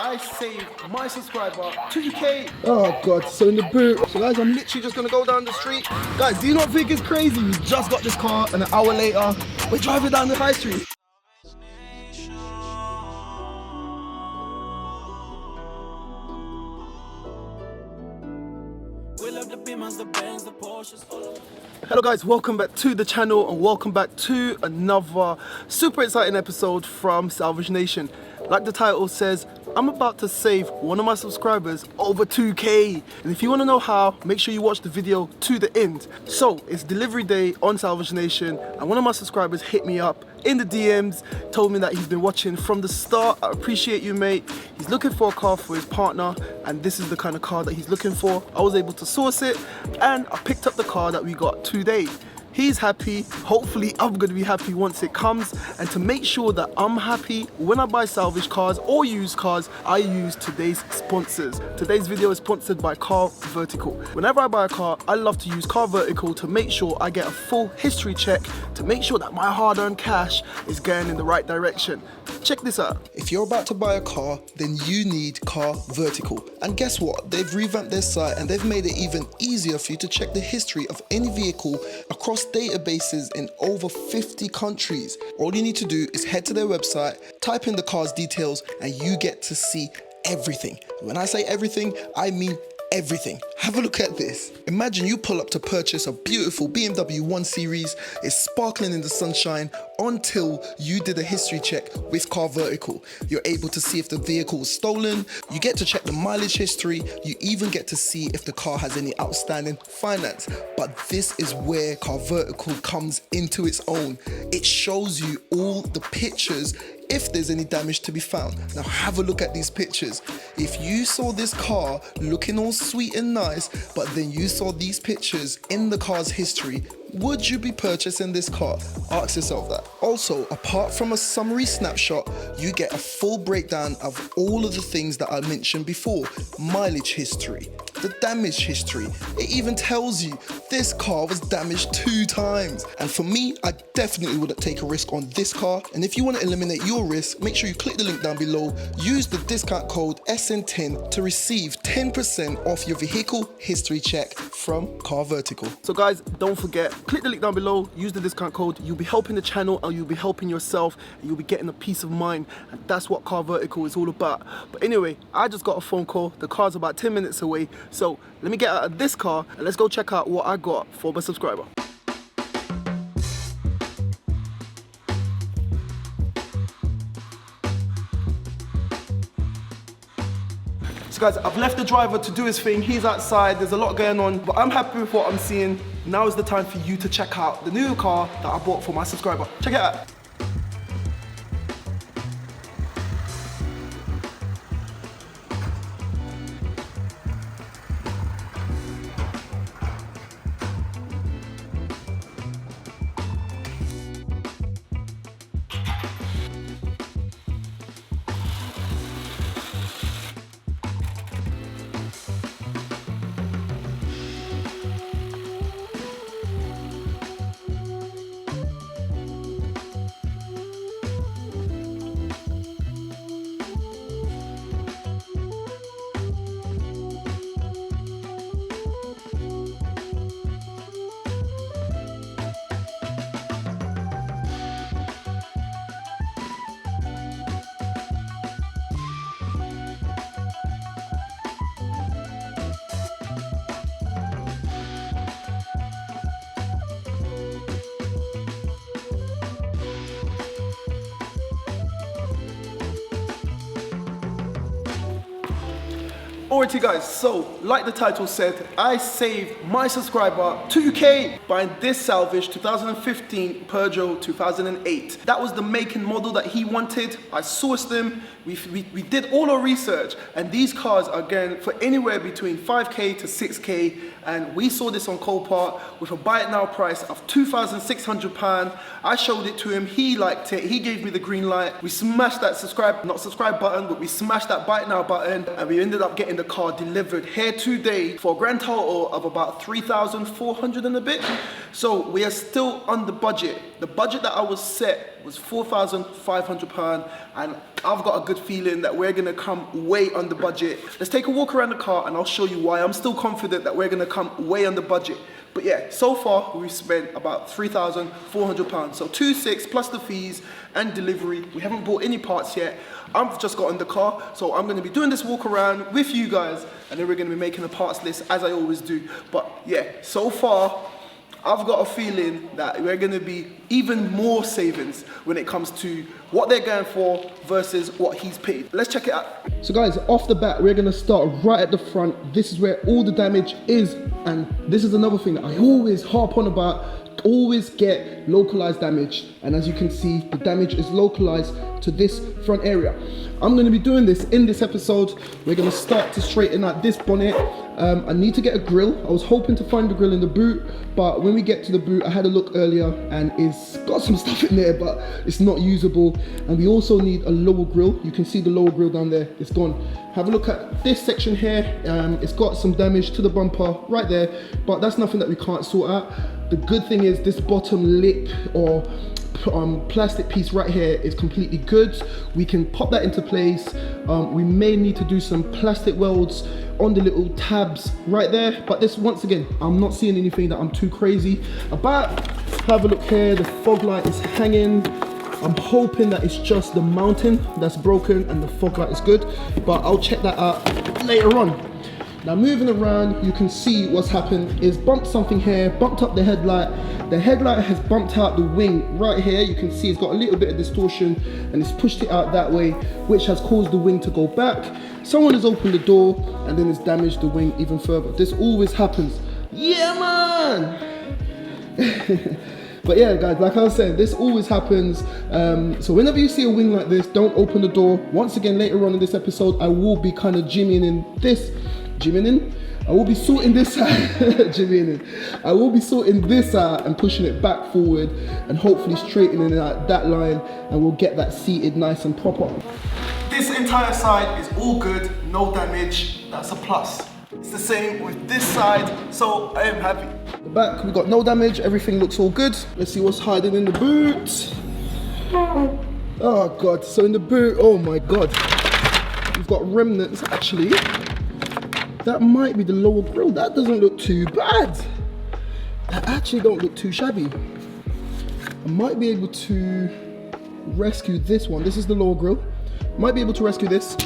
I saved my subscriber 2K. Oh god, so in the boot. So guys, I'm literally just gonna go down the street. Guys, do you not think it's crazy? We just got this car and an hour later, we're driving down the high street. Hello guys, welcome back to the channel and welcome back to another super exciting episode from Salvage Nation. Like the title says, I'm about to save one of my subscribers over 2K. And if you want to know how, make sure you watch the video to the end. So it's delivery day on Salvage Nation and one of my subscribers hit me up in the DMs, told me that he's been watching from the start. I appreciate you, mate. He's looking for a car for his partner and this is the kind of car that he's looking for. I was able to source it and I picked up the car that we got today. He's happy, hopefully I'm gonna be happy once it comes, and to make sure that I'm happy when I buy salvage cars or used cars, I use today's sponsors. Today's video is sponsored by CARVERTICAL. Whenever I buy a car, I love to use CARVERTICAL to make sure I get a full history check to make sure that my hard-earned cash is going in the right direction. Check this out. If you're about to buy a car, then you need CARVERTICAL. And guess what? They've revamped their site and they've made it even easier for you to check the history of any vehicle across databases in over 50 countries. All you need to do is head to their website, type in the car's details, and you get to see everything. When I say everything, I mean everything. Have a look at this. Imagine you pull up to purchase a beautiful BMW 1 Series. It's sparkling in the sunshine until you did a history check with CARVERTICAL. You're able to see if the vehicle was stolen. You get to check the mileage history. You even get to see if the car has any outstanding finance. But this is where CARVERTICAL comes into its own. It shows you all the pictures if there's any damage to be found. Now have a look at these pictures. If you saw this car looking all sweet and nice, but then you saw these pictures in the car's history, would you be purchasing this car? Ask yourself that. Also, apart from a summary snapshot, you get a full breakdown of all of the things that I mentioned before. Mileage history, the damage history. It even tells you this car was damaged 2 times. And for me, I definitely wouldn't take a risk on this car. And if you want to eliminate your risk, make sure you click the link down below. Use the discount code SN10 to receive 10% off your vehicle history check from CARVERTICAL. So guys, don't forget, click the link down below, use the discount code. You'll be helping the channel and you'll be helping yourself and you'll be getting a peace of mind, and that's what CARVERTICAL is all about. But anyway, I just got a phone call. The car's about 10 minutes away. So let me get out of this car and let's go check out what I got for my subscriber. So guys, I've left the driver to do his thing. He's outside, there's a lot going on, but I'm happy with what I'm seeing. Now is the time for you to check out the new car that I bought for my subscriber. Check it out. Alrighty guys, so like the title said, I saved my subscriber 2K buying this salvage 2015 Peugeot 2008. That was the make and model that he wanted. I sourced them, we did all our research, and these cars are going for anywhere between 5K to 6K, and we saw this on Copart with a buy it now price of £2,600. I showed it to him, he liked it, he gave me the green light. We smashed that not subscribe button, but we smashed that buy it now button, and we ended up getting the car delivered here today for a grand total of about 3,400 and a bit. So we are still under budget. The budget that I was set was £4,500, and I've got a good feeling that we're gonna come way under budget. Let's take a walk around the car and I'll show you why I'm still confident that we're gonna come way under budget. But yeah, so far we've spent about £3,400. So 2,600 plus the fees and delivery. We haven't bought any parts yet. I've just got in the car, so I'm gonna be doing this walk around with you guys, and then we're gonna be making a parts list as I always do. But yeah, so far, I've got a feeling that we're gonna be even more savings when it comes to what they're going for versus what he's paid. Let's check it out. So guys, off the bat, we're gonna start right at the front. This is where all the damage is, and this is another thing that I always harp on about. Always get localized damage, and as you can see, the damage is localized to this front area. I'm going to be doing this in this episode. We're going to start to straighten out this bonnet. I need to get a grill. I was hoping to find the grill in the boot, but when we get to the boot, I had a look earlier and it's got some stuff in there, but it's not usable. And we also need a lower grill. You can see the lower grill down there, it's gone. Have a look at this section here. It's got some damage to the bumper right there, but that's nothing that we can't sort out. The good thing is this bottom lip or plastic piece right here is completely good. We can pop that into place. We may need to do some plastic welds on the little tabs right there, but this, once again, I'm not seeing anything that I'm too crazy about. Have a look here, the fog light is hanging. I'm hoping that it's just the mounting that's broken and the fog light is good, but I'll check that out later on. Now moving around, you can see what's happened is bumped something here, bumped up the headlight. The headlight has bumped out the wing right here. You can see it's got a little bit of distortion and it's pushed it out that way, which has caused the wing to go back. Someone has opened the door and then it's damaged the wing even further. This always happens. Yeah, man! But yeah, guys, like I was saying, this always happens. So whenever you see a wing like this, don't open the door. Once again, later on in this episode, I will be kind of jimmying in this. I will be sorting this out. I will be sorting this out and pushing it back forward and hopefully straightening out that line, and we'll get that seated nice and proper. This entire side is all good, no damage. That's a plus. It's the same with this side, so I am happy. The back, we got no damage, everything looks all good. Let's see what's hiding in the boot. Oh God, so in the boot, oh my God. We've got remnants actually. That might be the lower grille. That doesn't look too bad. That actually don't look too shabby. I might be able to rescue this one. This is the lower grille. Might be able to rescue this.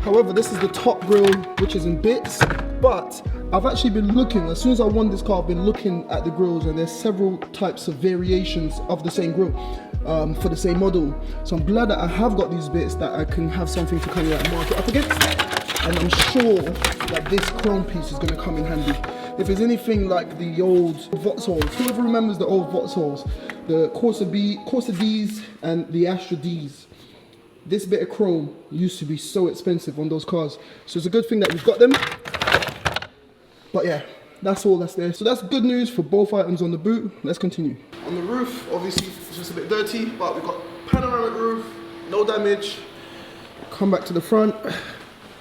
However, this is the top grille, which is in bits. But I've actually been looking, as soon as I won this car, I've been looking at the grills, and there's several types of variations of the same grill for the same model. So I'm glad that I have got these bits that I can have something to kind of like mark it up against. And I'm sure that this chrome piece is going to come in handy. If there's anything like the old Vauxhalls, whoever remembers the old Vauxhalls, the Corsa Ds and the Astra Ds, this bit of chrome used to be so expensive on those cars. So it's a good thing that we've got them. But yeah, that's all that's there. So that's good news for both items on the boot. Let's continue. On the roof, obviously it's just a bit dirty, but we've got panoramic roof, no damage. Come back to the front.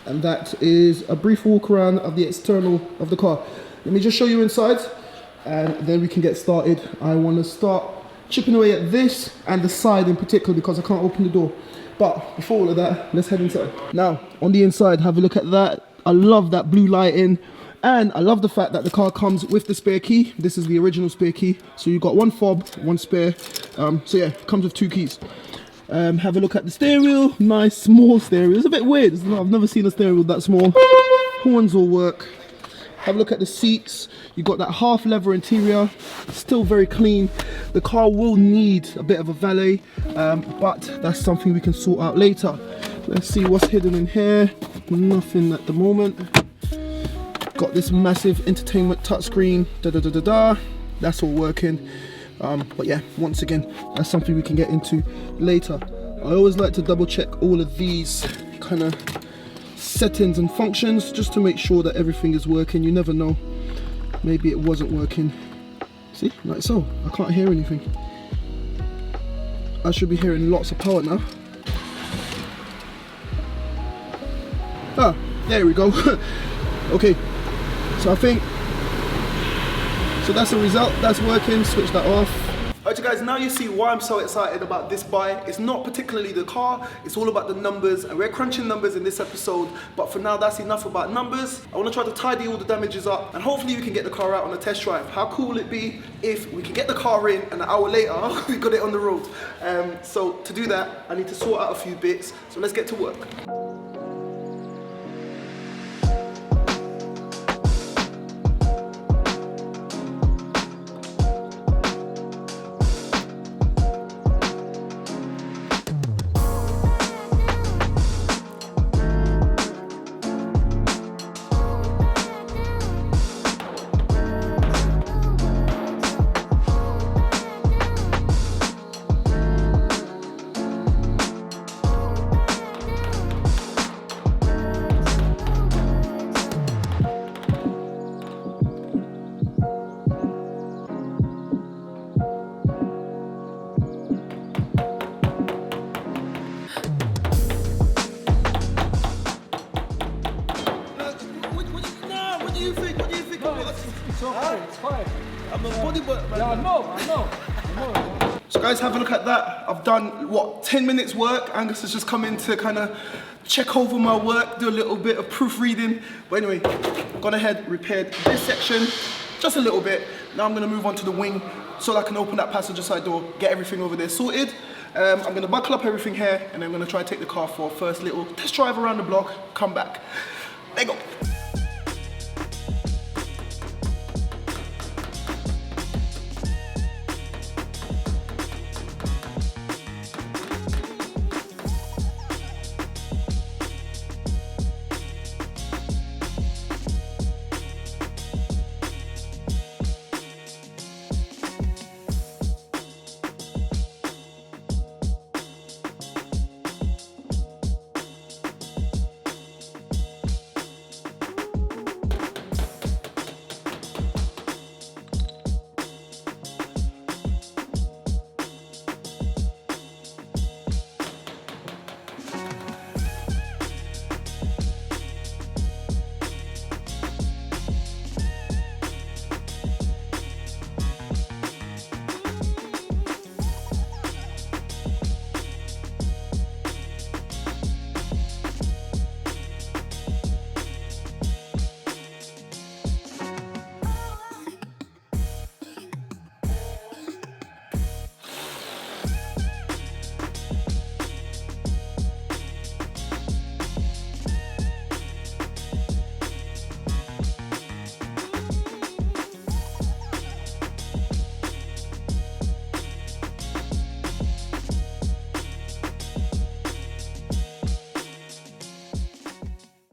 And that is a brief walk around of the external of the car. Let me just show you inside and then we can get started. I want to start chipping away at this and the side in particular because I can't open the door. But before all of that, let's head inside. Now, on the inside, have a look at that. I love that blue lighting, and I love the fact that the car comes with the spare key. This is the original spare key. So you've got one fob, one spare. So yeah, it comes with 2 keys. Have a look at the steering wheel. Nice small steering wheel. It's a bit weird, isn't it? I've never seen a steering wheel that small. Horns all work. Have a look at the seats. You've got that half leather interior, still very clean. The car will need a bit of a valet, but that's something we can sort out later. Let's see what's hidden in here. Nothing at the moment. Got this massive entertainment touchscreen. That's all working. But yeah, once again, that's something we can get into later. I always like to double check all of these kind of settings and functions just to make sure that everything is working. You never know, maybe it wasn't working. See, like so, I can't hear anything. I should be hearing lots of power now. Ah, there we go. Okay, so I think, so that's the result, that's working. Switch that off. Alright guys, now you see why I'm so excited about this buy. It's not particularly the car, it's all about the numbers, and we're crunching numbers in this episode, but for now that's enough about numbers. I want to try to tidy all the damages up, and hopefully we can get the car out on a test drive. How cool will it be if we can get the car in and an hour later we got it on the road? So to do that, I need to sort out a few bits, so let's get to work. It's fine. I'm a bodywork man. Yeah, I know. So guys, have a look at that. I've done, what, 10 minutes work. Angus has just come in to kind of check over my work, do a little bit of proofreading. But anyway, gone ahead, repaired this section, just a little bit. Now I'm gonna move on to the wing so I can open that passenger side door, get everything over there sorted. I'm gonna buckle up everything here, and then I'm gonna try to take the car for a first little test drive around the block, come back. There you go.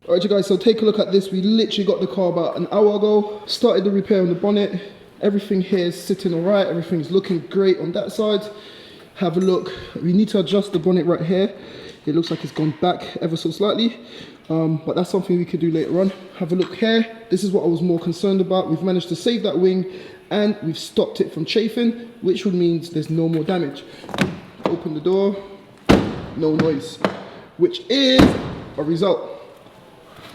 Alright you guys, so take a look at this. We literally got the car about an hour ago, started the repair on the bonnet. Everything here is sitting alright, everything's looking great on that side. Have a look, we need to adjust the bonnet right here. It looks like it's gone back ever so slightly, but that's something we could do later on. Have a look here, this is what I was more concerned about. We've managed to save that wing and we've stopped it from chafing, which would mean there's no more damage. Open the door, no noise, which is a result.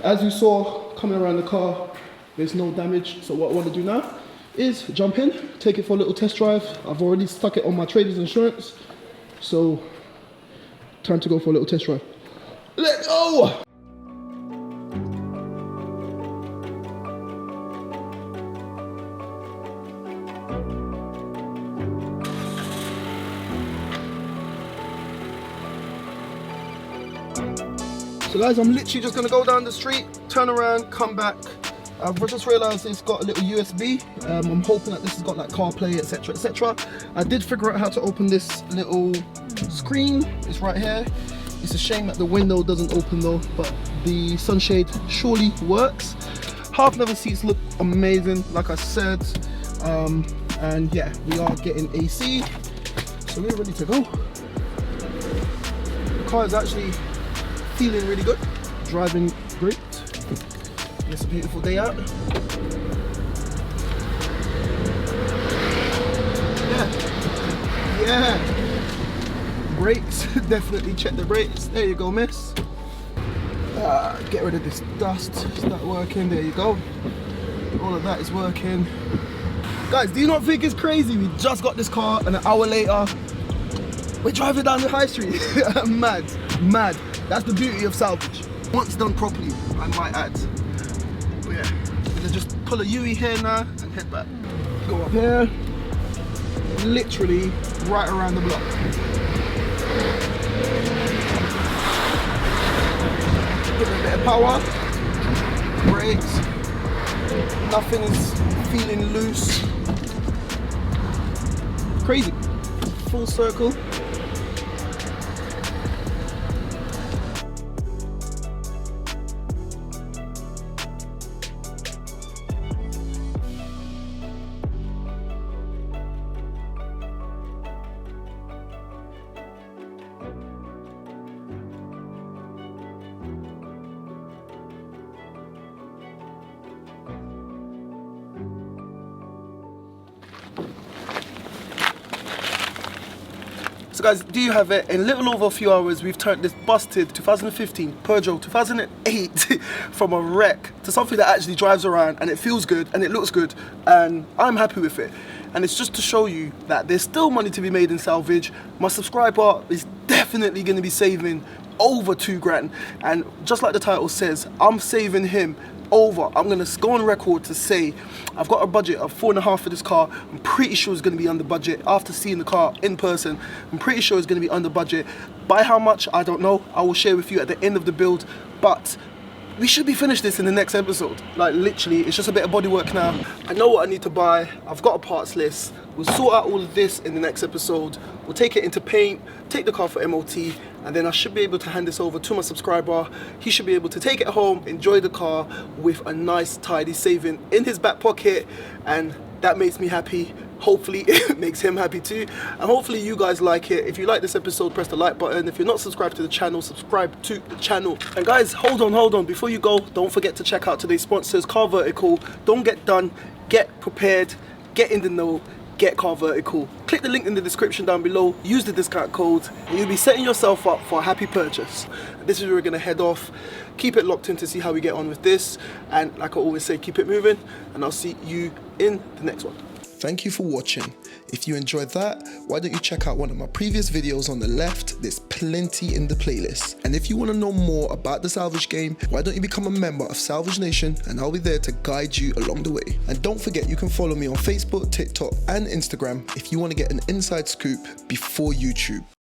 As you saw coming around the car, there's no damage. So what I want to do now is jump in, take it for a little test drive. I've already stuck it on my trader's insurance, so time to go for a little test drive. Let's go! So guys, I'm literally just gonna go down the street, turn around, come back. I've just realised it's got a little USB. I'm hoping that this has got like CarPlay, etc, etc. I did figure out how to open this little screen. It's right here. It's a shame that the window doesn't open though, but the sunshade surely works. Half leather seats look amazing, like I said. And yeah, we are getting AC, so we're ready to go. The car is actually feeling really good, driving great. It's a beautiful day out. Yeah. Brakes, definitely check the brakes. There you go, miss. Get rid of this dust. Start working. There you go. All of that is working. Guys, do you not think it's crazy? We just got this car and an hour later, we're driving down the high street. Mad, mad. That's the beauty of salvage. Once done properly, I might add. But yeah, I'm gonna just pull a U-E here now and head back. Go up here, literally right around the block. Give it a bit of power, brakes, nothing is feeling loose. Crazy. Full circle. So guys, do you have it? In a little over a few hours, we've turned this busted 2015 Peugeot 2008 from a wreck to something that actually drives around and it feels good and it looks good, and I'm happy with it. And it's just to show you that there's still money to be made in salvage. My subscriber is definitely going to be saving over 2 grand, and just like the title says, I'm saving him over. I'm gonna go on record to say I've got a budget of 4.5 for this car. I'm pretty sure it's gonna be under budget. After seeing the car in person, I'm pretty sure it's gonna be under budget. By how much, I don't know. I will share with you at the end of the build, but we should be finished this in the next episode. Like literally, it's just a bit of bodywork now. I know what I need to buy. I've got a parts list. We'll sort out all of this in the next episode. We'll take it into paint, take the car for MOT, and then I should be able to hand this over to my subscriber. He should be able to take it home, enjoy the car with a nice tidy saving in his back pocket, and that makes me happy. Hopefully it makes him happy too, and hopefully you guys like it. If you like this episode, press the like button. If you're not subscribed to the channel, subscribe to the channel. And guys, hold on, before you go, don't forget to check out today's sponsors, CARVERTICAL. Don't get done, get prepared, get in the know, get CARVERTICAL. Click the link in the description down below, use the discount code, and you'll be setting yourself up for a happy purchase. This is where we're gonna head off. Keep it locked in to see how we get on with this, and like I always say, keep it moving, and I'll see you in the next one. Thank you for watching. If you enjoyed that, why don't you check out one of my previous videos on the left? There's plenty in the playlist. And if you want to know more about the salvage game, why don't you become a member of Salvage Nation, and I'll be there to guide you along the way. And don't forget, you can follow me on Facebook, TikTok and Instagram if you want to get an inside scoop before YouTube.